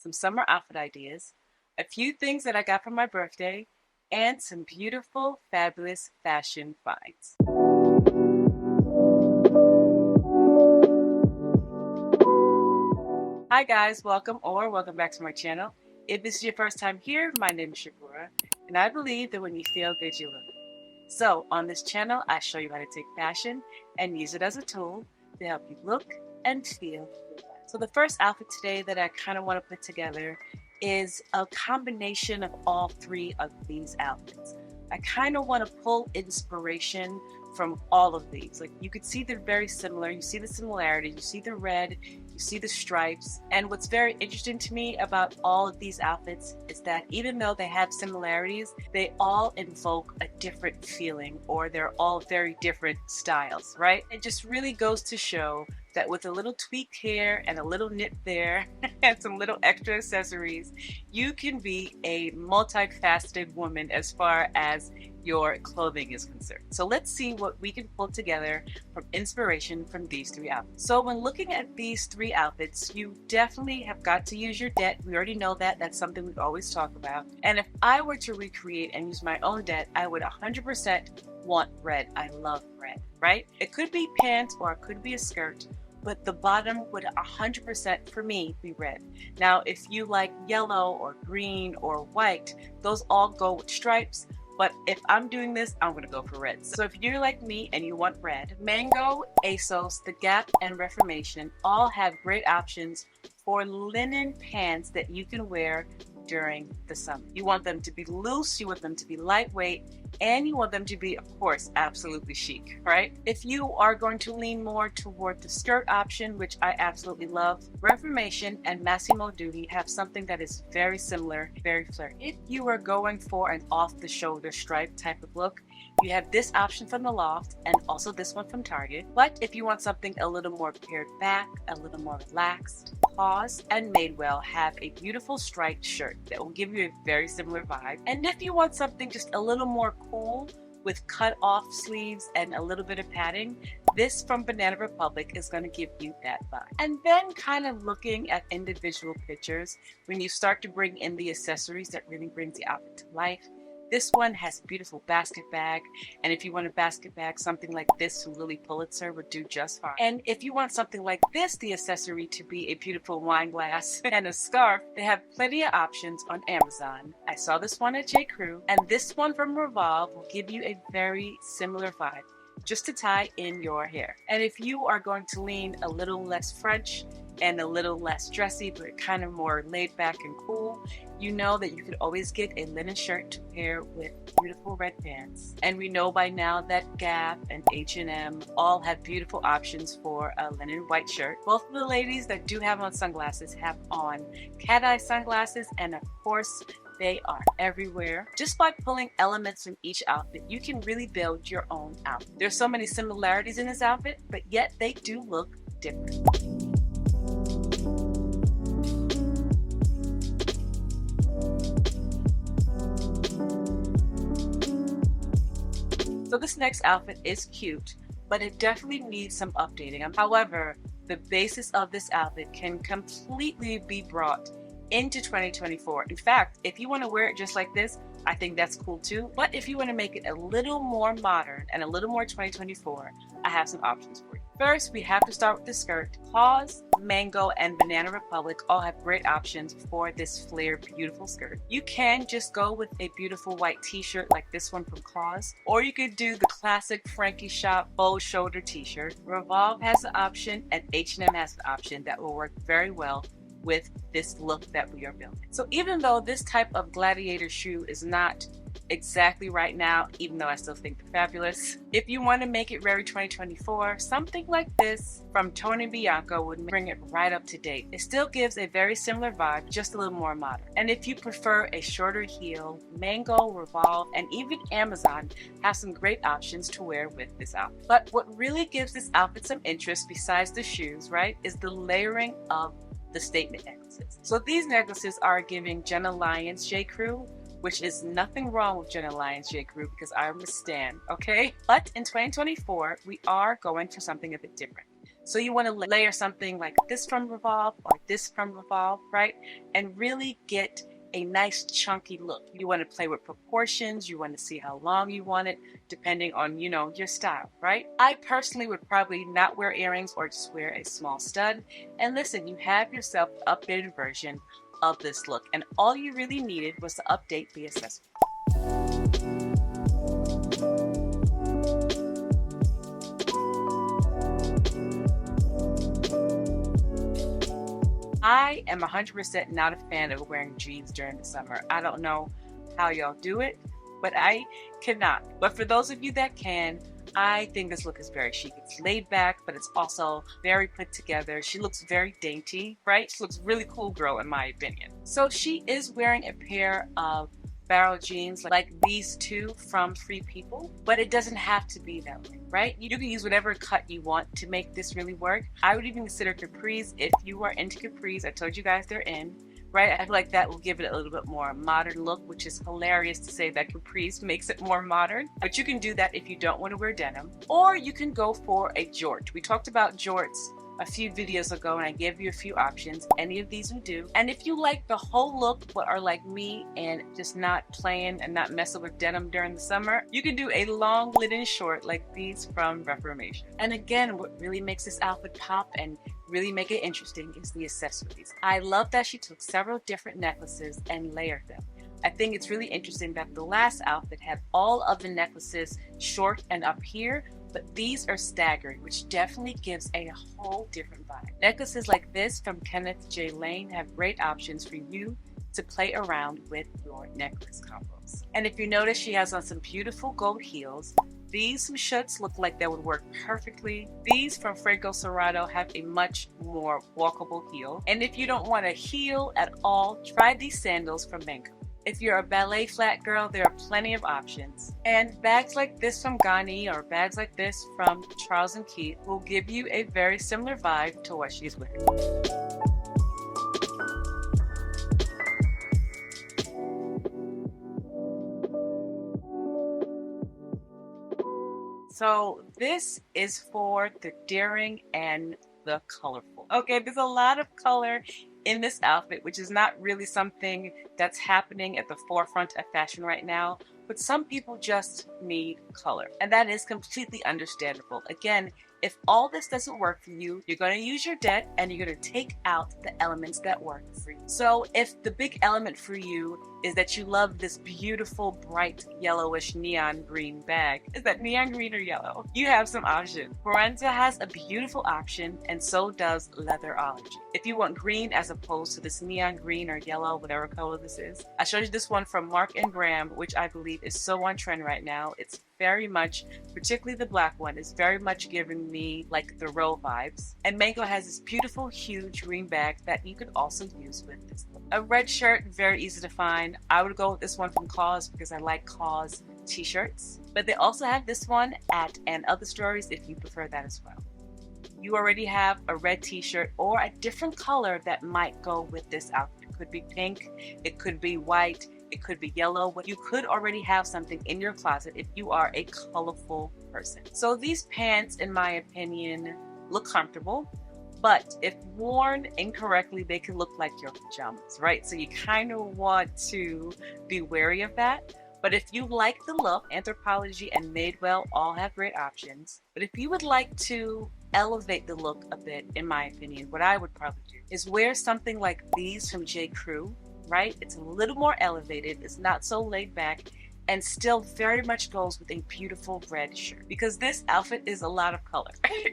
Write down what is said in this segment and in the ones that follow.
some summer outfit ideas, a few things that I got for my birthday, and some beautiful, fabulous fashion finds. Hi guys, welcome back to my channel. If this is your first time here, my name is Shakura, and I believe that when you feel good, you look good. So on this channel, I show you how to take fashion and use it as a tool to help you look and feel good. So the first outfit today that I kind of want to put together is a combination of all three of these outfits. I kind of want to pull inspiration from all of these. Like, you could see they're very similar. You see the similarities, you see the red, you see the stripes. And what's very interesting to me about all of these outfits is that even though they have similarities, they all invoke a different feeling, or they're all very different styles, right? It just really goes to show that with a little tweak here and a little knit there and some little extra accessories, you can be a multifaceted woman as far as your clothing is concerned. So let's see what we can pull together from inspiration from these three outfits. So when looking at these three outfits, you definitely have got to use your D.E.T. We already know that. That's something we always talk about. And if I were to recreate and use my own D.E.T, I would 100% want red. I love red, right? It could be pants or it could be a skirt, but the bottom would 100% for me be red. Now, if you like yellow or green or white, those all go with stripes. But if I'm doing this, I'm gonna go for red. So if you're like me and you want red, Mango, ASOS, The Gap, and Reformation all have great options for linen pants that you can wear during the summer. You want them to be loose, you want them to be lightweight, and you want them to be, of course, absolutely chic, right? If you are going to lean more toward the skirt option, which I absolutely love, Reformation and Massimo Dutti have something that is very similar, very flirty. If you are going for an off-the-shoulder stripe type of look, you have this option from The Loft and also this one from Target. But if you want something a little more pared back, a little more relaxed, Pause and Madewell have a beautiful striped shirt that will give you a very similar vibe. And if you want something just a little more cool with cut off sleeves and a little bit of padding, this from Banana Republic is going to give you that vibe. And then kind of looking at individual pictures, when you start to bring in the accessories that really brings the outfit to life, this one has a beautiful basket bag, and if you want a basket bag, something like this from Lily Pulitzer would do just fine. And if you want something like this, the accessory to be a beautiful wine glass and a scarf, they have plenty of options on Amazon. I saw this one at J. Crew, and this one from Revolve will give you a very similar vibe, just to tie in your hair. And if you are going to lean a little less French and a little less dressy, but kind of more laid back and cool, you know that you could always get a linen shirt to pair with beautiful red pants. And we know by now that Gap and H&M all have beautiful options for a linen white shirt. Both of the ladies that do have on sunglasses have on cat-eye sunglasses, and of course, they are everywhere. Just by pulling elements from each outfit, you can really build your own outfit. There's so many similarities in this outfit, but yet they do look different. So this next outfit is cute, but it definitely needs some updating. However, the basis of this outfit can completely be brought into 2024. In fact, if you want to wear it just like this, I think that's cool too. But if you want to make it a little more modern and a little more 2024, I have some options for you. First, we have to start with the skirt. Pause, Mango, and Banana Republic all have great options for this flared, beautiful skirt. You can just go with a beautiful white t-shirt like this one from Claws, or you could do the classic Frankie Shop bow shoulder t-shirt. Revolve has the option, and H&M has the option that will work very well with this look that we are building. So even though this type of gladiator shoe is not exactly right now, even though I still think they're fabulous, if you want to make it very 2024, something like this from Tony Bianco would bring it right up to date. It still gives a very similar vibe, just a little more modern. And if you prefer a shorter heel, Mango, Revolve, and even Amazon have some great options to wear with this outfit. But what really gives this outfit some interest besides the shoes, right, is the layering of the statement necklaces. So these necklaces are giving Jenna Lyons J. Crew, which is nothing wrong with Jenna Lyons J. Crew because I'm a stan, okay? But in 2024, we are going for something a bit different. So you want to layer something like this from Revolve or this from Revolve, right? And really get a nice chunky look. You want to play with proportions. You want to see how long you want it, depending on, your style, right? I personally would probably not wear earrings or just wear a small stud. And listen, you have yourself the updated version of this look. And all you really needed was to update the accessory. I am 100% not a fan of wearing jeans during the summer. I don't know how y'all do it, but I cannot. But for those of you that can, I think this look is very chic. It's laid back, but it's also very put together. She looks very dainty, right? She looks really cool girl in my opinion. So she is wearing a pair of barrel jeans like these two from Free People, but it doesn't have to be that way, right? You can use whatever cut you want to make this really work. I would even consider capris if you are into capris. I told you guys they're in, right? I feel like that will give it a little bit more modern look, which is hilarious to say that capris makes it more modern, but you can do that if you don't want to wear denim, or you can go for a jort. We talked about jorts a few videos ago and I gave you a few options. Any of these would do. And if you like the whole look but are like me and just not playing and not messing with denim during the summer, you can do a long linen short like these from Reformation. And again, what really makes this outfit pop and really make it interesting is the accessories. I love that she took several different necklaces and layered them. I think it's really interesting that the last outfit had all of the necklaces short and up here, but these are staggered, which definitely gives a whole different vibe. Necklaces like this from Kenneth J. Lane have great options for you to play around with your necklace combos. And if you notice, she has on some beautiful gold heels. These schuts look like they would work perfectly. These from Franco Serrato have a much more walkable heel. And if you don't want a heel at all, try these sandals from Mango. If you're a ballet flat girl, there are plenty of options. And bags like this from Ghani or bags like this from Charles & Keith will give you a very similar vibe to what she's wearing. So this is for the daring and the colorful. Okay, there's a lot of color in this outfit, which is not really something that's happening at the forefront of fashion right now, but some people just need color, and that is completely understandable. Again, if all this doesn't work for you, you're going to use your D.E.T and you're going to take out the elements that work for you. So if the big element for you is that you love this beautiful, bright, yellowish neon green bag, is that neon green or yellow? You have some options. Forenza has a beautiful option, and so does Leatherology. If you want green as opposed to this neon green or yellow, whatever color this is, I showed you this one from Mark and Graham, which I believe is so on trend right now. It's very much, particularly the black one, is very much giving me like the Row vibes. And Mango has this beautiful, huge green bag that you could also use with this look. A red shirt, very easy to find. I would go with this one from Cause because I like Cause t-shirts. But they also have this one at and other stores if you prefer that as well. You already have a red t-shirt or a different color that might go with this outfit. It could be pink, it could be white, it could be yellow. You could already have something in your closet if you are a colorful person. So these pants, in my opinion, look comfortable, but if worn incorrectly, they can look like your pajamas, right? So you kind of want to be wary of that. But if you like the look, Anthropologie and Madewell all have great options. But if you would like to elevate the look a bit, in my opinion, what I would probably do is wear something like these from J. Crew, right? It's a little more elevated, it's not so laid back, and still very much goes with a beautiful red shirt. Because this outfit is a lot of color.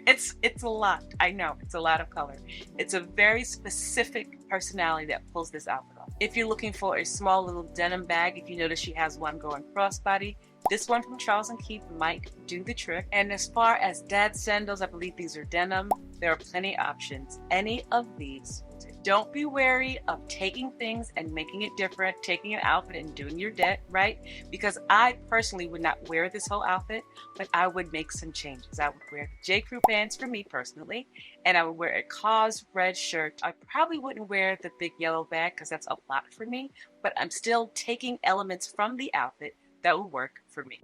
It's a lot. I know, it's a lot of color. It's a very specific personality that pulls this outfit off. If you're looking for a small little denim bag, if you notice she has one going crossbody, this one from Charles & Keith might do the trick. And as far as dad sandals, I believe these are denim. There are plenty of options. Any of these will do. Don't be wary of taking things and making it different, taking an outfit and doing your D.E.T, right? Because I personally would not wear this whole outfit, but I would make some changes. I would wear the J. Crew pants for me personally, and I would wear a Cause red shirt. I probably wouldn't wear the big yellow bag because that's a lot for me, but I'm still taking elements from the outfit that will work for me.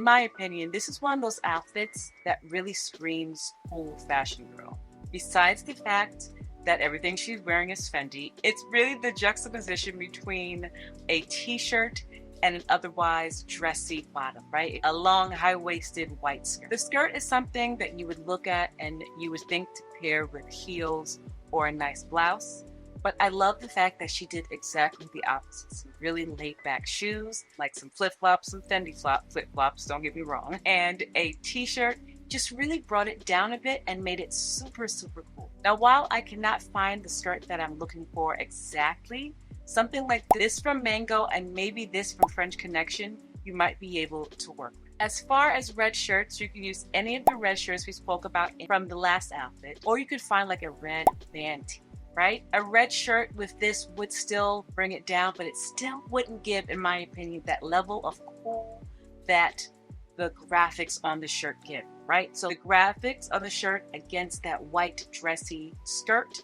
my opinion, this is one of those outfits that really screams cool fashion girl. Besides the fact that everything she's wearing is Fendi, it's really the juxtaposition between a t-shirt and an otherwise dressy bottom, right? A long, high-waisted white skirt. The skirt is something that you would look at and you would think to pair with heels or a nice blouse. But I love the fact that she did exactly the opposite. Some really laid-back shoes, like some flip-flops, some Fendi flip-flops, don't get me wrong, and a t-shirt. Just really brought it down a bit and made it super, super cool. Now, while I cannot find the skirt that I'm looking for exactly, something like this from Mango and maybe this from French Connection, you might be able to work with. As far as red shirts, you can use any of the red shirts we spoke about from the last outfit, or you could find like a red band tee, right? A red shirt with this would still bring it down, but it still wouldn't give, in my opinion, that level of cool that the graphics on the shirt give, right? So the graphics on the shirt against that white dressy skirt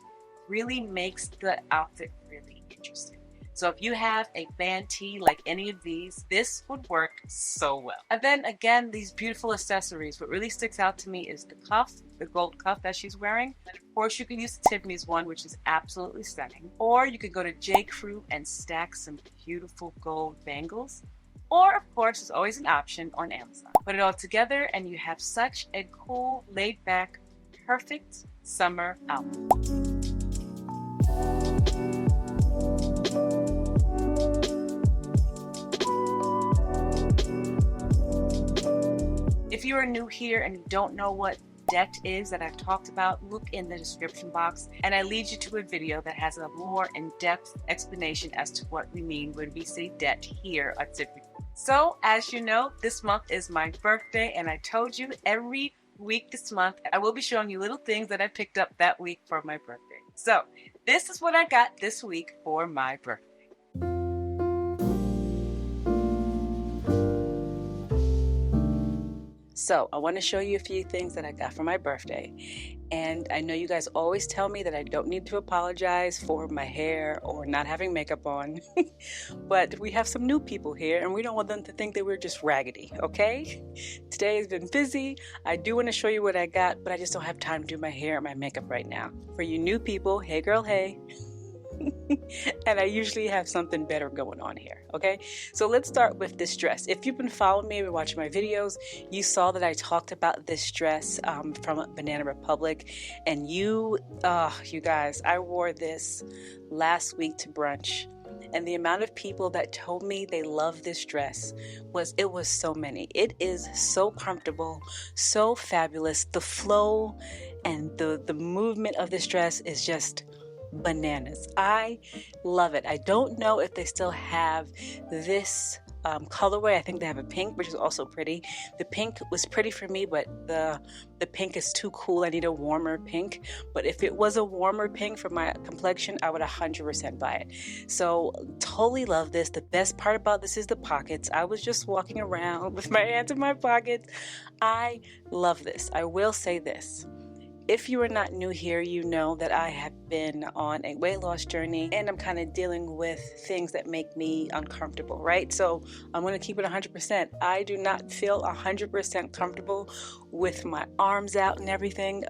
really makes the outfit really interesting. So if you have a band tee like any of these, this would work so well. And then again, these beautiful accessories. What really sticks out to me is the cuff, the gold cuff that she's wearing. And of course, you can use the Tiffany's one, which is absolutely stunning. Or you could go to J. Crew and stack some beautiful gold bangles. Or, of course, there's always an option on Amazon. Put it all together and you have such a cool, laid-back, perfect summer outfit. If you are new here and you don't know what D.E.T is that I've talked about, look in the description box and I lead you to a video that has a more in-depth explanation as to what we mean when we say D.E.T here at Tiffany. So, as you know, this month is my birthday, and I told you every week this month I will be showing you little things that I picked up that week for my birthday. So, this is what I got this week for my birthday. So I want to show you a few things that I got for my birthday. And I know you guys always tell me that I don't need to apologize for my hair or not having makeup on. But we have some new people here and we don't want them to think that we're just raggedy, okay? Today has been busy. I do want to show you what I got, but I just don't have time to do my hair and my makeup right now. For you new people, hey girl, hey. And I usually have something better going on here, okay? So let's start with this dress. If you've been following me or watching my videos, you saw that I talked about this dress from Banana Republic. And you guys, I wore this last week to brunch. And the amount of people that told me they love this dress was so many. It is so comfortable, so fabulous. The flow and the movement of this dress is just bananas. I love it. I don't know if they still have this colorway. I think they have a pink, which is also pretty. The pink was pretty for me, but the pink is too cool. I need a warmer pink. But if it was a warmer pink for my complexion, I would 100% buy it. So totally love this. The best part about this is the pockets. I was just walking around with my hands in my pockets. I love this. I will say this. If you are not new here, you know that I have been on a weight loss journey and I'm kind of dealing with things that make me uncomfortable, right? So I'm going to keep it 100%. I do not feel 100% comfortable with my arms out and everything,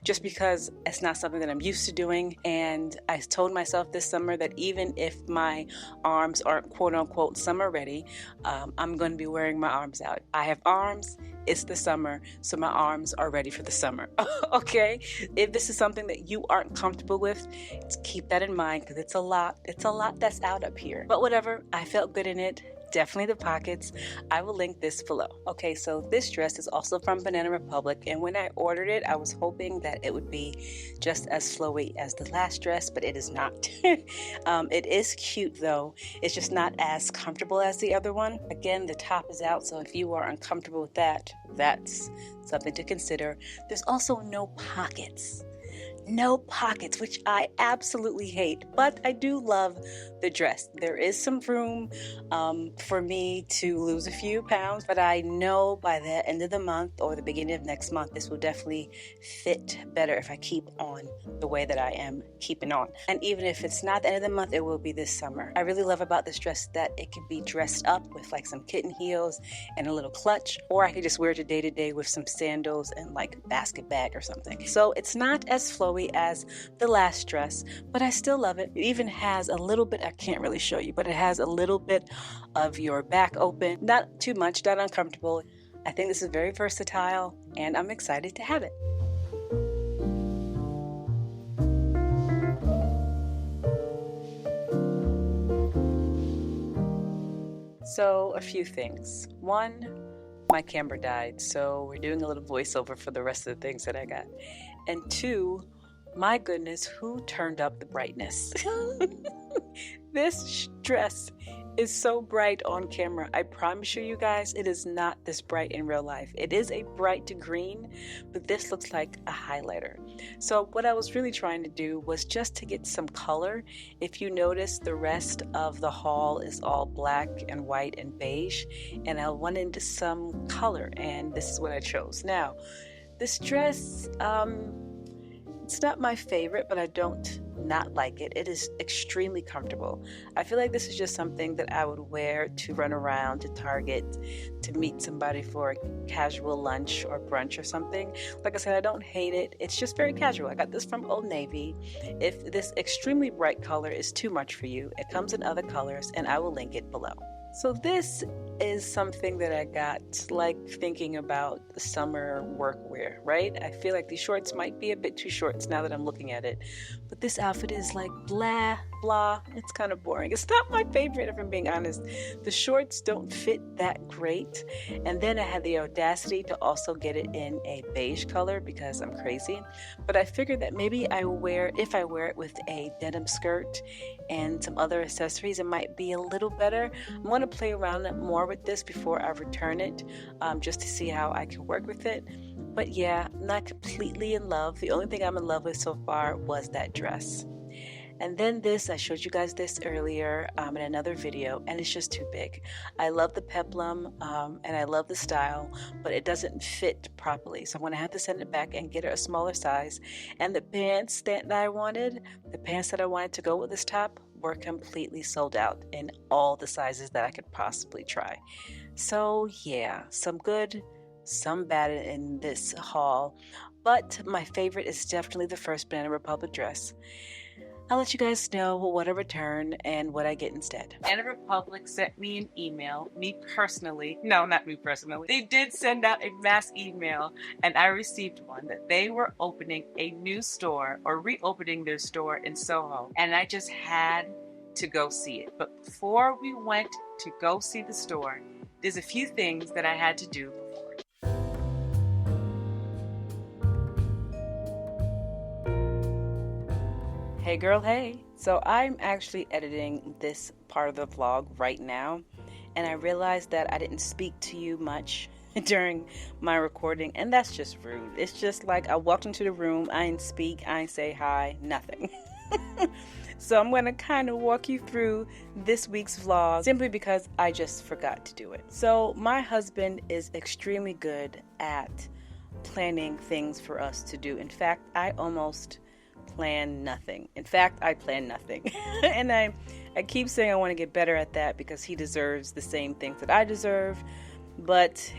just because it's not something that I'm used to doing. And I told myself this summer that even if my arms aren't quote unquote summer ready, I'm going to be wearing my arms out. I have arms. It's the summer, so my arms are ready for the summer. Okay? If this is something that you aren't comfortable with, keep that in mind because it's a lot that's out up here. But whatever, I felt good in it. Definitely the pockets. I will link this below. Okay, so this dress is also from Banana Republic, and when I ordered it, I was hoping that it would be just as flowy as the last dress, but it is not. It is cute though. It's just not as comfortable as the other one. Again, the top is out, so if you are uncomfortable with that, that's something to consider. There's also no pockets. no pockets, which I absolutely hate, but I do love the dress. There is some room for me to lose a few pounds, but I know by the end of the month or the beginning of next month, this will definitely fit better if I keep on the way that I am keeping on. And even if it's not the end of the month, it will be this summer. I really love about this dress that it can be dressed up with like some kitten heels and a little clutch, or I could just wear it day to day with some sandals and like basket bag or something. So it's not as flowy as the last dress, but I still love it. It even has a little bit, I can't really show you, but it has a little bit of your back open. Not too much, not uncomfortable. I think this is very versatile and I'm excited to have it. So a few things. One, my camera died, so we're doing a little voiceover for the rest of the things that I got. And two, my goodness, who turned up the brightness? This dress is so bright on camera. I promise you guys, it is not this bright in real life. It is a bright green, but this looks like a highlighter. So what I was really trying to do was just to get some color. If you notice, the rest of the haul is all black and white and beige, and I wanted some color, and this is what I chose. Now, this dress, it's not my favorite, but I don't not like it. It is extremely comfortable. I feel like this is just something that I would wear to run around to Target, to meet somebody for a casual lunch or brunch or something. Like I said, I don't hate it. It's just very casual. I got this from Old Navy. If this extremely bright color is too much for you, it comes in other colors, and I will link it below. So this is something that I got like thinking about the summer workwear, right? I feel like these shorts might be a bit too short now that I'm looking at it, but this outfit is like blah, blah. It's kind of boring. It's not my favorite, if I'm being honest. The shorts don't fit that great. And then I had the audacity to also get it in a beige color because I'm crazy. But I figured that maybe if I wear it with a denim skirt and some other accessories, it might be a little better. I'm going to play around more with this before I return it, just to see how I can work with it. But yeah, not completely in love. The only thing I'm in love with so far was that dress. And then this, I showed you guys this earlier in another video, and it's just too big. I love the peplum and I love the style, but it doesn't fit properly. So I'm going to have to send it back and get it a smaller size. And the pants that I wanted to go with this top were completely sold out in all the sizes that I could possibly try. So yeah, some good, some bad in this haul, but my favorite is definitely the first Banana Republic dress. I'll let you guys know what I return and what I get instead. Banana Republic sent me an email, no, not me personally. They did send out a mass email, and I received one that they were opening a new store or reopening their store in Soho, and I just had to go see it. But before we went to go see the store, there's a few things that I had to do before. Hey girl, hey. So I'm actually editing this part of the vlog right now, and I realized that I didn't speak to you much during my recording, and that's just rude. It's just like I walked into the room, I didn't speak, I didn't say hi, nothing. So I'm going to kind of walk you through this week's vlog simply because I just forgot to do it. So my husband is extremely good at planning things for us to do. In fact, I almost plan nothing. In fact, I plan nothing. And I keep saying I want to get better at that because he deserves the same things that I deserve, but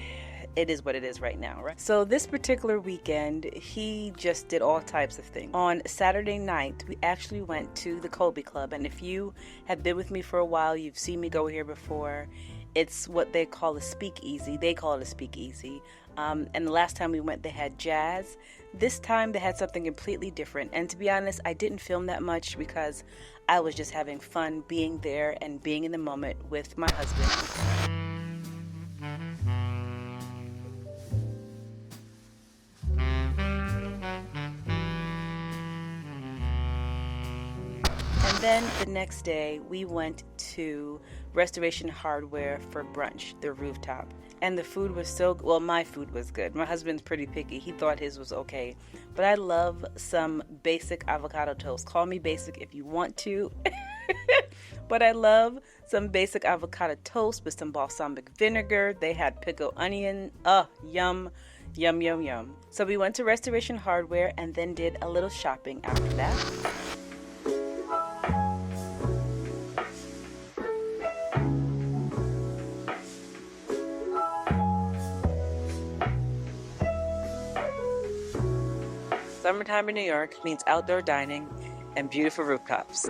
it is what it is right now, right? So this particular weekend, he just did all types of things. On Saturday night, we actually went to the Colby Club, and if you have been with me for a while, you've seen me go here before. It's what they call a speakeasy. They call it a speakeasy. And the last time we went, they had jazz. This time, they had something completely different. And to be honest, I didn't film that much because I was just having fun being there and being in the moment with my husband. Then the next day, we went to Restoration Hardware for brunch, the rooftop. and the food was so, well, my food was good. My husband's pretty picky. He thought his was okay. But I love some basic avocado toast. Call me basic if you want to. But I love some basic avocado toast with some balsamic vinegar. They had pickled onion. Yum, yum, yum, yum. So we went to Restoration Hardware and then did a little shopping after that. Summertime in New York means outdoor dining and beautiful rooftops.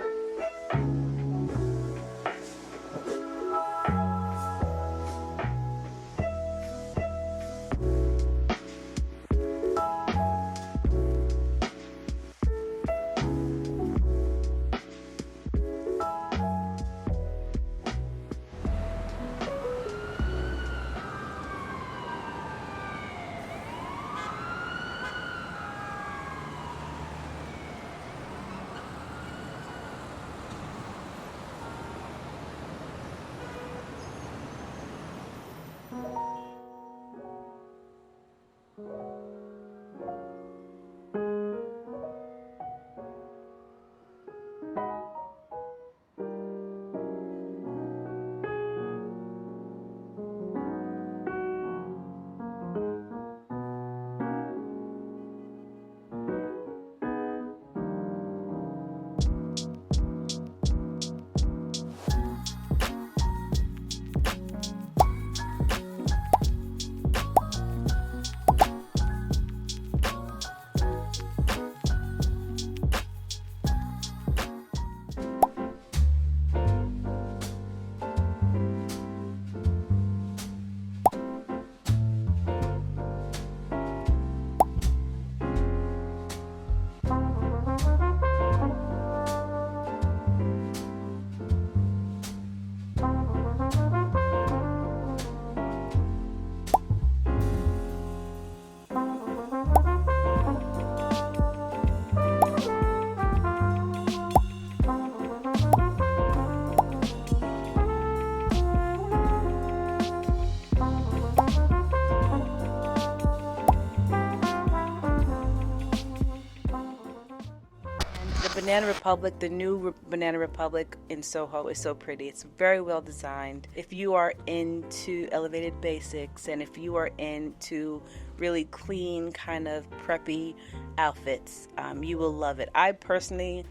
Banana Republic, the new Banana Republic in Soho is so pretty. It's very well designed. If you are into elevated basics and if you are into really clean, kind of preppy outfits, you will love it. I personally,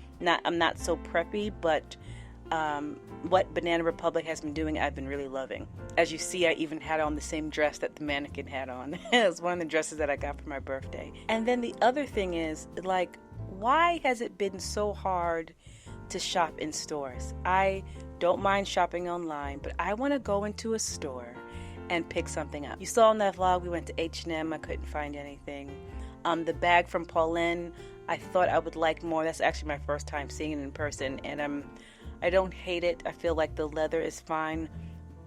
I'm not so preppy, but what Banana Republic has been doing, I've been really loving. As you see, I even had on the same dress that the mannequin had on. It was one of the dresses that I got for my birthday. And then the other thing is, like, why has it been so hard to shop in stores? I don't mind shopping online, but I want to go into a store and pick something up. You saw in that vlog, we went to H&M. I couldn't find anything. The bag from Pauline, I thought I would like more. That's actually my first time seeing it in person, and I don't hate it. I feel like the leather is fine,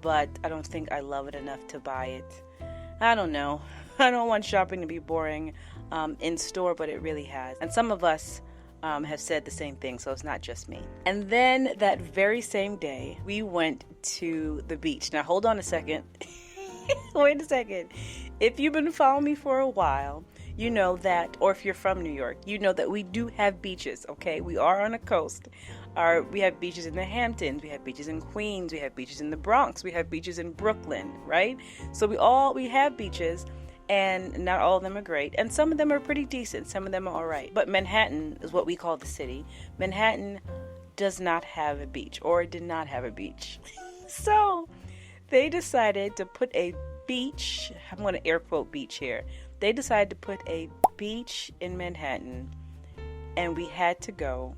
but I don't think I love it enough to buy it. I don't know. I don't want shopping to be boring in store, but it really has. And some of us have said the same thing, so it's not just me. And then that very same day, we went to the beach. Now, hold on a second. Wait a second. If you've been following me for a while, you know that, or if you're from New York, you know that we do have beaches, okay? We are on a coast. We have beaches in the Hamptons, we have beaches in Queens, we have beaches in the Bronx, we have beaches in Brooklyn, right? So we have beaches, and not all of them are great, and some of them are pretty decent, some of them are all right. But Manhattan is what we call the city. Manhattan does not have a beach, or did not have a beach. So they decided to put a beach, I'm going to air quote beach here. They decided to put a beach in Manhattan, and we had to go,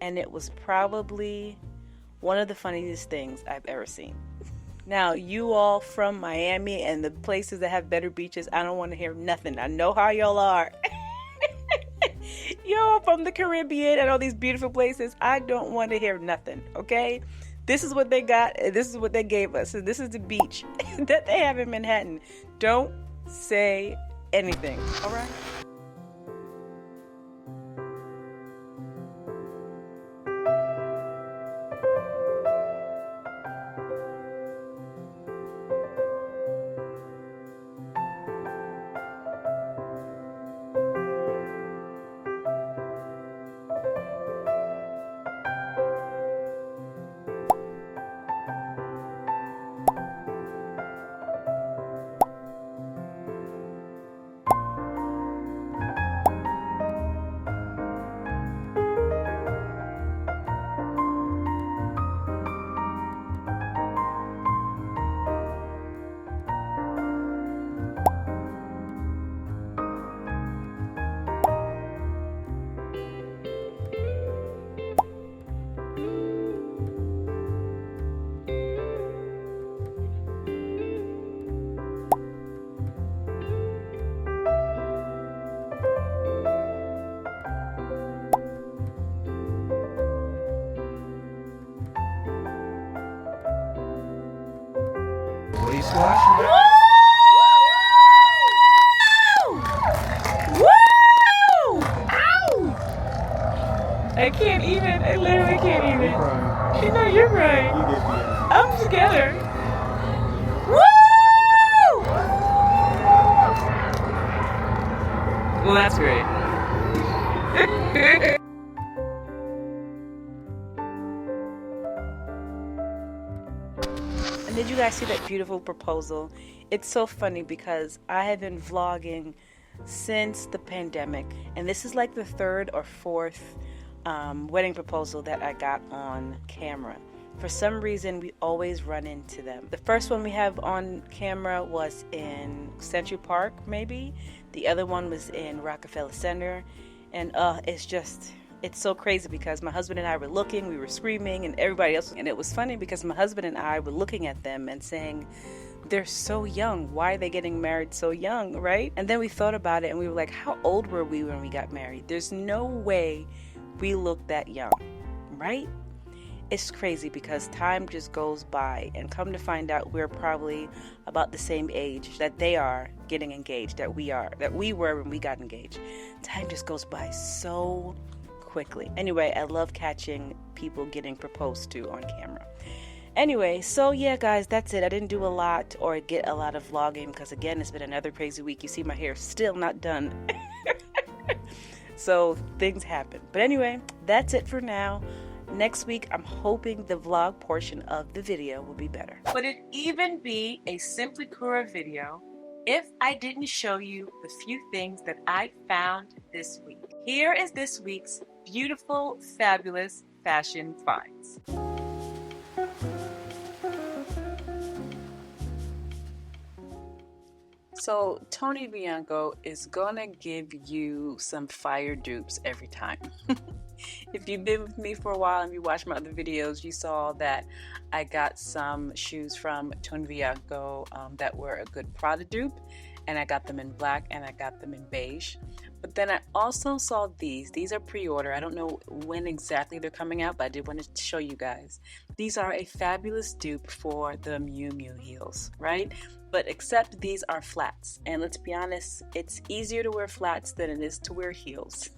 and it was probably one of the funniest things I've ever seen. Now, you all from Miami and the places that have better beaches, I don't want to hear nothing. I know how y'all are. Y'all from the Caribbean and all these beautiful places, I don't want to hear nothing, okay? This is what they got, and this is what they gave us. And this is the beach that they have in Manhattan. Don't say anything, all right? Well, that's great. And did you guys see that beautiful proposal? It's so funny because I have been vlogging since the pandemic, and this is like the third or fourth wedding proposal that I got on camera. For some reason, we always run into them. The first one we have on camera was in Central Park, maybe. The other one was in Rockefeller Center. And it's so crazy because my husband and I were looking, we were screaming, and everybody else. And it was funny because my husband and I were looking at them and saying, they're so young. Why are they getting married so young, right? And then we thought about it and we were like, how old were we when we got married? There's no way we look that young, right? It's crazy because time just goes by, and come to find out we're probably about the same age that they are getting engaged, that we were when we got engaged. Time just goes by so quickly. Anyway, I love catching people getting proposed to on camera. Anyway, so yeah guys, that's it. I didn't do a lot or get a lot of vlogging because again, it's been another crazy week. You see my hair still not done. So things happen. But anyway, that's it for now. Next week, I'm hoping the vlog portion of the video will be better. Would it even be a Simply Kura video if I didn't show you the few things that I found this week? Here is this week's beautiful, fabulous fashion finds. So Tony Bianco is gonna give you some fire dupes every time. If you've been with me for a while and you watched my other videos, you saw that I got some shoes from Tony Bianco that were a good Prada dupe, and I got them in black and I got them in beige. But then I also saw these are pre-order. I don't know when exactly they're coming out, but I did want to show you guys. These are a fabulous dupe for the Miu Miu heels, right? But except these are flats, and let's be honest, it's easier to wear flats than it is to wear heels.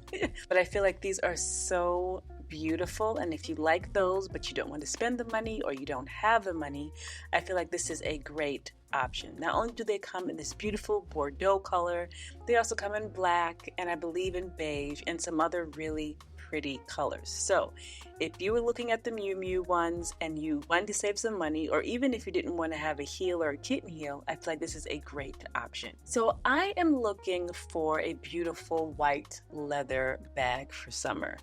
But I feel like these are so beautiful, and if you like those but you don't want to spend the money or you don't have the money, I feel like this is a great option. Not only do they come in this beautiful Bordeaux color, they also come in black and I believe in beige and some other really pretty colors. So if you were looking at the Miu Miu ones and you wanted to save some money, or even if you didn't want to have a heel or a kitten heel, I feel like this is a great option. So I am looking for a beautiful white leather bag for summer.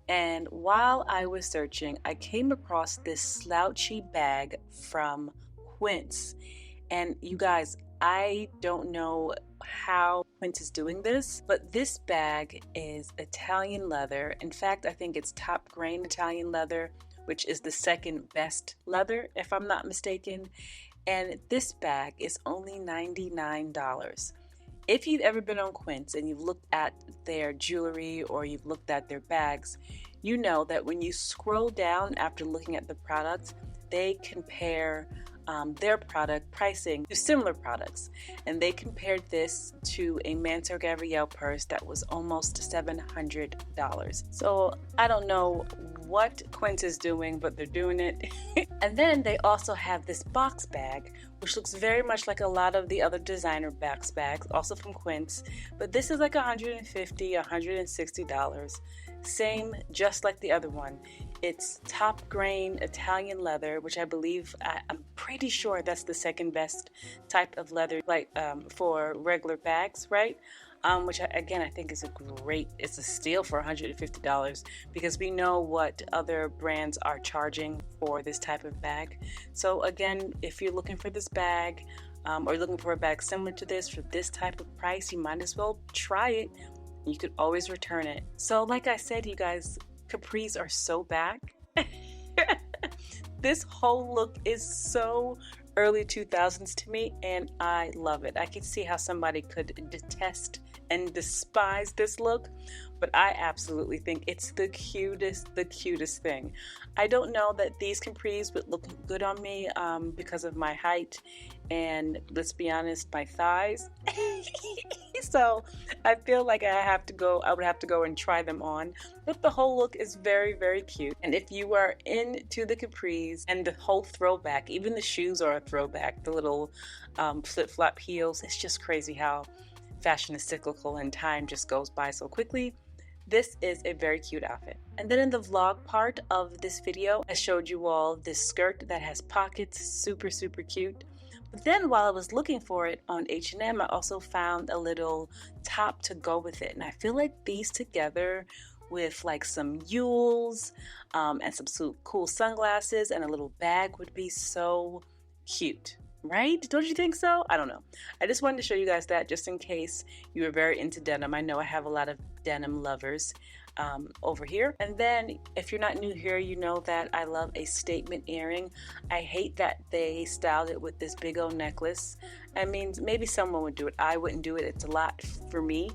And while I was searching, I came across this slouchy bag from Quince. And you guys, I don't know how Quince is doing this, but this bag is Italian leather. In fact, I think it's top grain Italian leather, which is the second best leather, if I'm not mistaken. And this bag is only $99. If you've ever been on Quince and you've looked at their jewelry or you've looked at their bags, you know that when you scroll down after looking at the products, they compare their product pricing to similar products, and they compared this to a Mansour Gavriel purse that was almost $700. So I don't know what Quince is doing, but they're doing it. And then they also have this box bag, which looks very much like a lot of the other designer box bags, also from Quince, but this is like $150, $160. Same, just like the other one. It's top grain Italian leather, which I believe, I'm pretty sure that's the second best type of leather, like for regular bags, right? Which again, I think is it's a steal for $150 because we know what other brands are charging for this type of bag. So again, if you're looking for this bag or looking for a bag similar to this for this type of price, you might as well try it. You could always return it. So like I said, you guys, capris are so back. This whole look is so early 2000s to me, and I love it. I can see how somebody could detest and despise this look, but I absolutely think it's the cutest thing. I don't know that these capris would look good on me because of my height and, let's be honest, my thighs. So I feel like I would have to go and try them on, but the whole look is very, very cute. And if you are into the capris and the whole throwback, even the shoes are a throwback, the little flip-flop heels, it's just crazy how fashion is cyclical and time just goes by so quickly, this is a very cute outfit. And then in the vlog part of this video, I showed you all this skirt that has pockets, super cute. But then while I was looking for it on H&M, I also found a little top to go with it. And I feel like these together with like some mules and some cool sunglasses and a little bag would be so cute. Right? Don't you think so? I don't know. I just wanted to show you guys that just in case you are very into denim. I know I have a lot of denim lovers over here. And then if you're not new here, you know that I love a statement earring. I hate that they styled it with this big old necklace. I mean, maybe someone would do it. I wouldn't do it. It's a lot for me.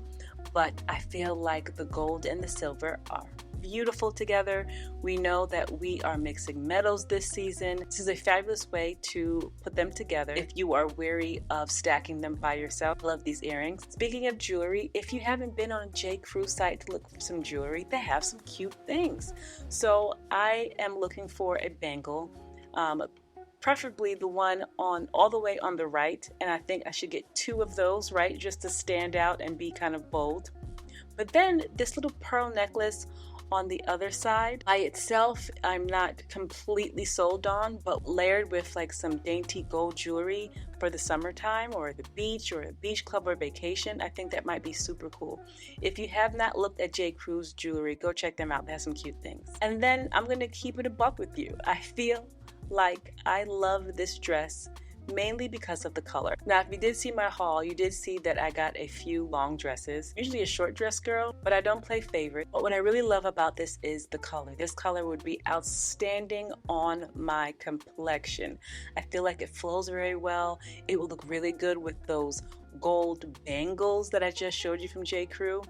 But I feel like the gold and the silver are beautiful together. We know that we are mixing metals this season. This is a fabulous way to put them together if you are wary of stacking them by yourself. I love these earrings. Speaking of jewelry, if you haven't been on a J. Crew site to look for some jewelry, they have some cute things. So I am looking for a bangle, preferably the one on all the way on the right, and I think I should get 2 of those, right, just to stand out and be kind of bold. But then this little pearl necklace on the other side by itself, I'm not completely sold on, but layered with like some dainty gold jewelry for the summertime or the beach or a beach club or vacation, I think that might be super cool. If you have not looked at J. Crew's jewelry, go check them out. They have some cute things. And then I'm gonna keep it a buck with you. I feel like I love this dress mainly because of the color. Now, if you did see my haul, you did see that I got a few long dresses. Usually a short dress girl, but I don't play favorite. But what I really love about this is the color. This color would be outstanding on my complexion. I feel like it flows very well. It will look really good with those gold bangles that I just showed you from J. Crew.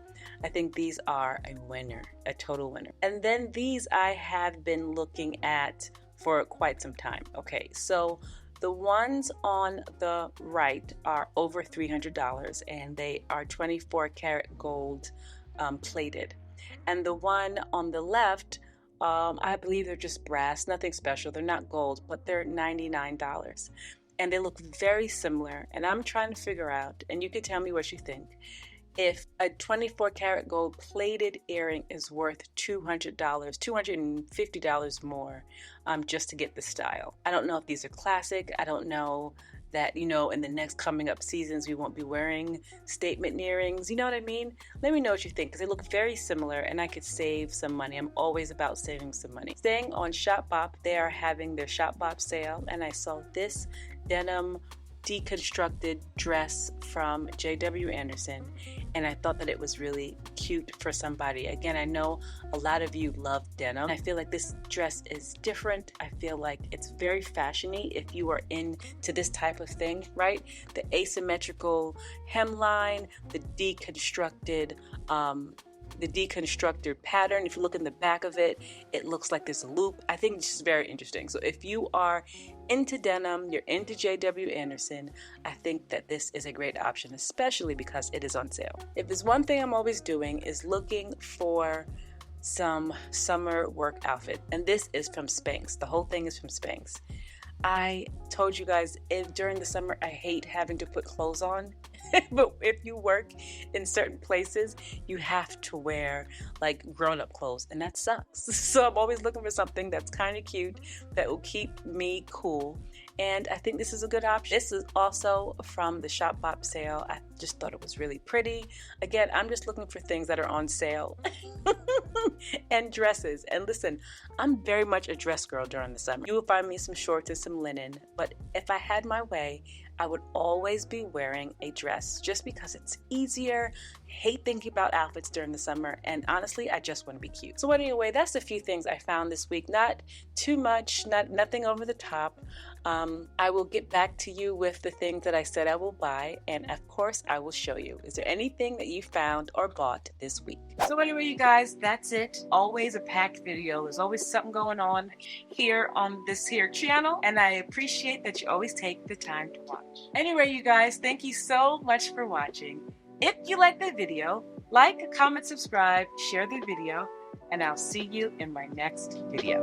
I think these are a winner, a total winner. And then these I have been looking at for quite some time. Okay, so the ones on the right are over $300 and they are 24 karat gold plated. And the one on the left, I believe they're just brass, nothing special. They're not gold, but they're $99. And they look very similar. And I'm trying to figure out, and you can tell me what you think, if a 24 karat gold plated earring is worth $200, $250 more just to get the style. I don't know if these are classic. I don't know that, you know, in the next coming up seasons we won't be wearing statement earrings. You know what I mean? Let me know what you think, because they look very similar and I could save some money. I'm always about saving some money. Staying on Shopbop, they are having their Shopbop sale, and I saw this denim deconstructed dress from J.W. Anderson, and I thought that it was really cute for somebody. Again, I know a lot of you love denim. I feel like this dress is different. I feel like it's very fashiony if you are into this type of thing, right? The asymmetrical hemline, the deconstructed pattern. If you look in the back of it, it looks like there's a loop. I think this is very interesting. So if you are into denim, you're into J.W. Anderson, I think that this is a great option, especially because it is on sale. If there's one thing I'm always doing is looking for some summer work outfit, and this is from Spanx. The whole thing is from Spanx. I told you guys during the summer I hate having to put clothes on, but if you work in certain places, you have to wear like grown-up clothes, and that sucks. So I'm always looking for something that's kind of cute that will keep me cool, and I think this is a good option. This is also from the Shopbop sale. I just thought it was really pretty. Again, I'm just looking for things that are on sale. And dresses. And listen, I'm very much a dress girl during the summer. You will find me some shorts and some linen, but if I had my way, I would always be wearing a dress just because it's easier. Hate thinking about outfits during the summer, and honestly, I just want to be cute. So anyway, that's a few things I found this week. Not too much, nothing over the top. I will get back to you with the things that I said I will buy, and of course I will show you. Is there anything that you found or bought this week? So anyway, you guys, that's it. Always a packed video. There's always something going on here on this here channel, and I appreciate that you always take the time to watch. Anyway, you guys, thank you so much for watching. If you like the video, like, comment, subscribe, share the video, and I'll see you in my next video.